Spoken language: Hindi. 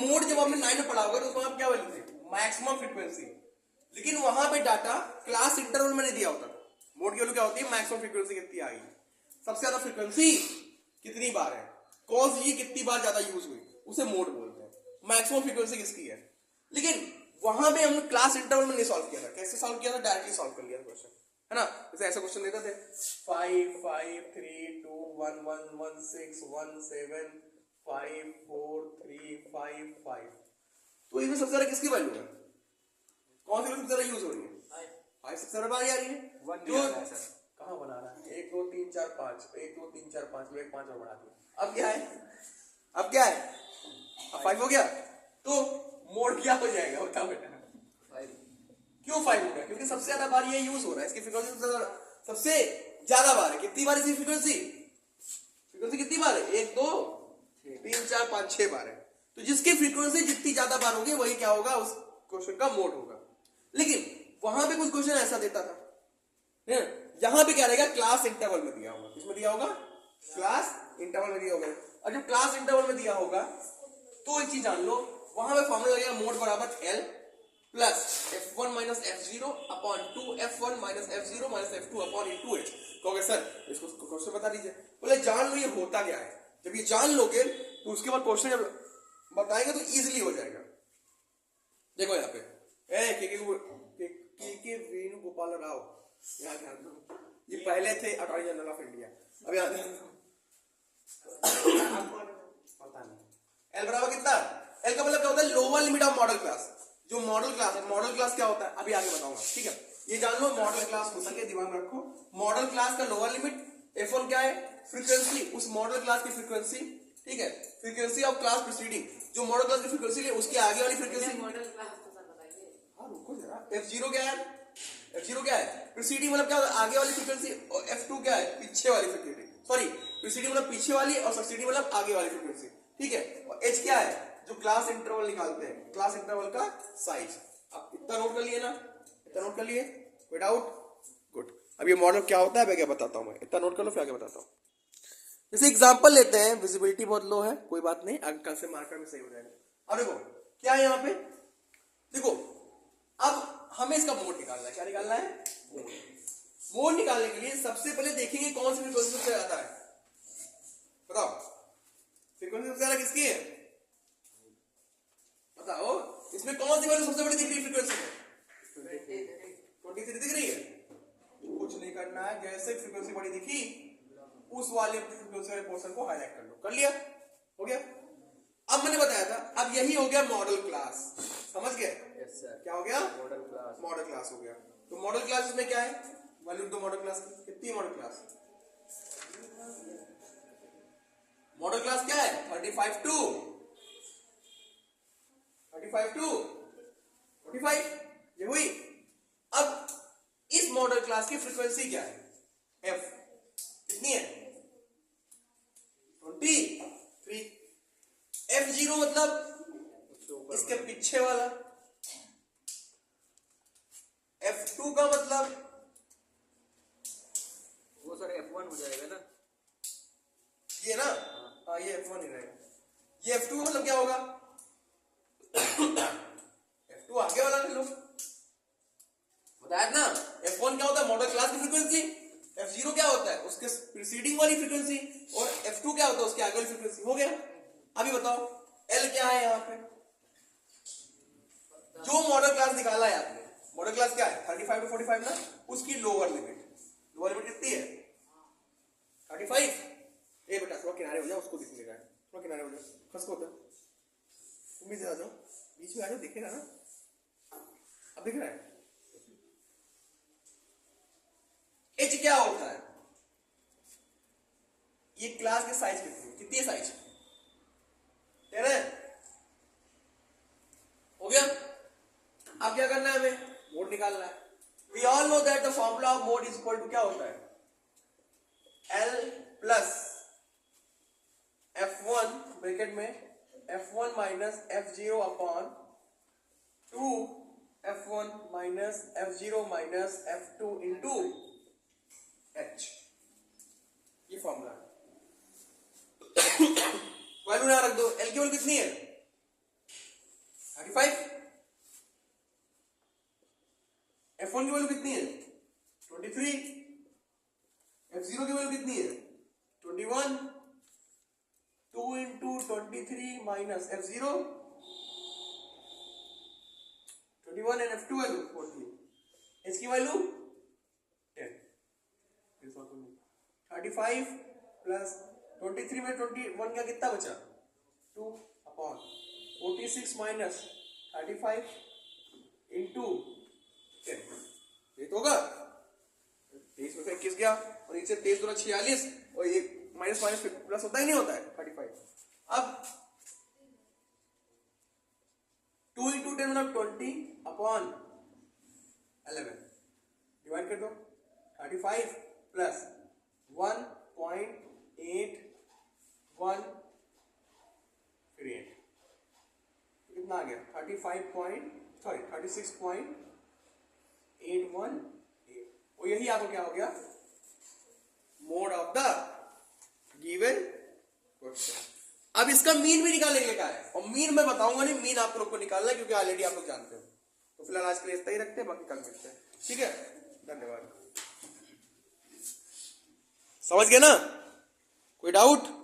मोड जब आपने 9 में पढ़ा होगा तो उसमें आप क्या वैल्यू थे, मैक्सिमम फ्रीक्वेंसी, लेकिन वहां पे डाटा क्लास इंटरवल में नहीं दिया होता। मोड की वैल्यू क्या होती है, मैक्सिमम फ्रीक्वेंसी कितनी आ गई, सबसे ज्यादा फ्रीक्वेंसी कितनी बार है, कॉज ये कितनी बार ज्यादा यूज हुई, उसे मोड बोलते हैं। मैक्सिमम फ्रीक्वेंसी किसकी है, लेकिन वहां पे हमने क्लास इंटरवल में नहीं सॉल्व किया था। कैसे सॉल्व किया था, डायरेक्टली सॉल्व कर लिया क्वेश्चन, है ना। जैसे ऐसा क्वेश्चन देते थे 5 5 3 2 1 1 1 6 1 7 5 4 3 5 5, तो इसमें सबसे ज्यादा किसकी वैल्यू है, कौन सी सबसे ज्यादा यूज हो रही है, 5 सबसे ज्यादा बार आ रही है। जो कहां बना रहा है, 1 2 3 4 5, 1 2 3 4 5, एक 5 और बढ़ा दिया। अब क्या है, अब क्या है, अब 5 हो गया, तो मोड क्या हो जाएगा, बताओ बेटा। क्यों 5 हो गया, क्योंकि सबसे ज्यादा बार ये यूज हो रहा है, इसकी फ्रीक्वेंसी सबसे ज्यादा बार है। कितनी बार इसकी फ्रीक्वेंसी, फ्रीक्वेंसी कितनी बार है, 1 2 3 4 5 6 बार है। तो जिसकी फ्रीक्वेंसी जितनी ज्यादा बार होगी वही क्या होगा, उस क्वेश्चन का मोड होगा। लेकिन वहां पे कुछ क्वेश्चन ऐसा देता था, यहां पे क्या रहेगा, क्लास इंटरवल में दिया होगा, किसमें दिया होगा, क्लास इंटरवल में दिया होगा। और जब क्लास इंटरवल में दिया होगा तो एक चीज जान लो, वहां पे फॉर्मूला लगेगा मोड बराबर L plus F1 minus F0 upon 2F1 minus F0 minus F2 upon 2H। कहोगे सर इसको क्वेश्चन बता दीजिए, बोले जान लो ये होता क्या है। जब ये जान लोगे तो उसके बाद क्वेश्चन जब बताएंगे तो इजीली हो जाएगा। देखो यहाँ पे के वेणुगोपाल राव, यहाँ ध्यान दो, ये पहले थे अटॉर्नी जनरल ऑफ इंडिया। अब यहाँ ध्यान दो, पता नहीं एल बराबर कितना, एल का मतलब क्या होता है, lower limit of model class. जो मॉडल क्लास है, मॉडल क्लास क्या होता है अभी आगे बताऊंगा, ठीक है। ये जान लो मॉडल क्लास होता है, दिमाग में रखो, मॉडल क्लास का लोअर लिमिट F1 क्या है, फ्रीक्वेंसी, उस मॉडल क्लास की फ्रीक्वेंसी, ठीक है, फ्रीक्वेंसी ऑफ क्लास प्रीसीडिंग, जो मॉडल क्लास की फ्रीक्वेंसी है उसके आगे वाली फ्रीक्वेंसी। मॉडल क्लास तो सर बताइए, हां रुको जरा। F0 क्या है, F0 क्या है, प्रीसीडिंग मतलब क्या होता है, आगे वाली फ्रीक्वेंसी, और F2 क्या है, पीछे वाली फ्रीक्वेंसी, सॉरी प्रीसीडिंग मतलब पीछे वाली और सक्सीडिंग मतलब आगे वाली फ्रीक्वेंसी, ठीक है। और H क्या है, जो क्लास इंटरवल निकालते हैं, क्लास इंटरवल का साइज। अब इतना नोट कर लिए ना, इतना नोट कर लिए, कोई डाउट, गुड। अब ये मॉडल क्या होता है मैं क्या बताता हूं, मैं इतना नोट कर लो फिर आगे बताता हूं। जैसे एग्जांपल लेते हैं, विजिबिलिटी बहुत लो है, कोई बात नहीं, आगे कल से मार्कर में सही हो जाएगा। अब देखो क्या है यहाँ पे, देखो अब हमें इसका मोड निकालना है। क्या निकालना है, मोड निकालने के लिए सबसे पहले देखेंगे कौन सी फ्रीक्वेंसी सबसे ज्यादा है, बताओ फ्रीक्वेंसी सबसे ज्यादा किसकी है, बताओ इसमें कौन सी वैल्यू सबसे बड़ी दिख रही है फ्रीक्वेंसी में, 23 दिख रही है। कुछ नहीं करना है, जैसे फ्रीक्वेंसी बड़ी दिखी उस वाले फ्रीक्वेंसी वाले पोर्शन को हाईलाइट कर लो, कर लिया, हो गया। अब मैंने बताया था, अब यही हो गया मॉडल क्लास, समझ गए, yes, क्या हो गया, मॉडल क्लास, मॉडल क्लास हो गया। तो मॉडल क्लास में क्या है, वैल्यू दो मॉडल क्लास की, कितनी है मॉडल क्लास, मॉडल क्लास क्या है 35 टू 45, ये हुई। अब इस मॉडल क्लास की फ्रीक्वेंसी क्या है, F कितनी है 23। F0 मतलब इसके पीछे वाला, F2 का मतलब वो सर F1 हो जाएगा ना, ये ना, हाँ ये F1 ही रहेगा। ये F2 मतलब क्या होगा F2 आगे वाला ले लो, बताया ना। F1 क्या होता है, मॉडल क्लास की फ्रीक्वेंसी, F0 क्या होता है उसके प्रीसीडिंग वाली फ्रीक्वेंसी, और F2 क्या होता है उसके आगे वाली फ्रीक्वेंसी, हो गया। अभी बताओ L क्या है यहाँ पे, जो मॉडल क्लास निकाला है आपने, मॉडल क्लास क्या है 35 टू 45 ना, उसकी लोअर लिमिट, लोअर लिमिट कितनी है 35। ए बेटा थोड़ा किनारे हो जाओ, उसको दिखने का है, थोड़ा किनारे हो जाओ, खस को होता है, तुम भी आ जाओ बीच में, आ जाओ, दिखेगा ना, अब दिख रहा है। H क्या होता है, ये क्लास की साइज कितनी है साइज 10 हो गया। अब क्या करना है, हमें मोड निकालना है। We all know that the formula of mode is equal to क्या होता है, L प्लस F1 ब्रैकेट में F1 minus F0 upon 2F1 minus F0 minus F2 into H, ये फॉर्मूला वैल्यू यहाँ रख दो। L की वैल्यू कितनी है F1 की वैल्यू कितनी है 23, F0 की वैल्यू कितनी है 21, 2 into 23 minus F0 21 and F2 value 14, इसकी वैल्यू 10, 35 प्लस 23 में 21 का कितना बचा 2 अपॉन 46 माइनस 35 इंटू 10, ये तो होगा 23 में से 21 गया और नीचे 23 दूना 46 और ये माइनस माइनस प्लस होता ही नहीं होता है 35। अब 2 इंटू 10 मतलब 20 अपॉन 11 डिवाइड कर दो 35 प्लस 1.81 फिर 8 कितना आ गया 36.81 और यही आपको क्या हो गया mode of the given question. अब इसका मीन भी निकालेंगे क्या है और मीन मैं बताऊंगा नहीं, मीन आप लोग को निकालना है क्योंकि ऑलरेडी आप लोग जानते हो। तो फिलहाल आज के लिए इतना ही रखते हैं, बाकी कल मिलते हैं, ठीक है, धन्यवाद। समझ गए ना, कोई डाउट?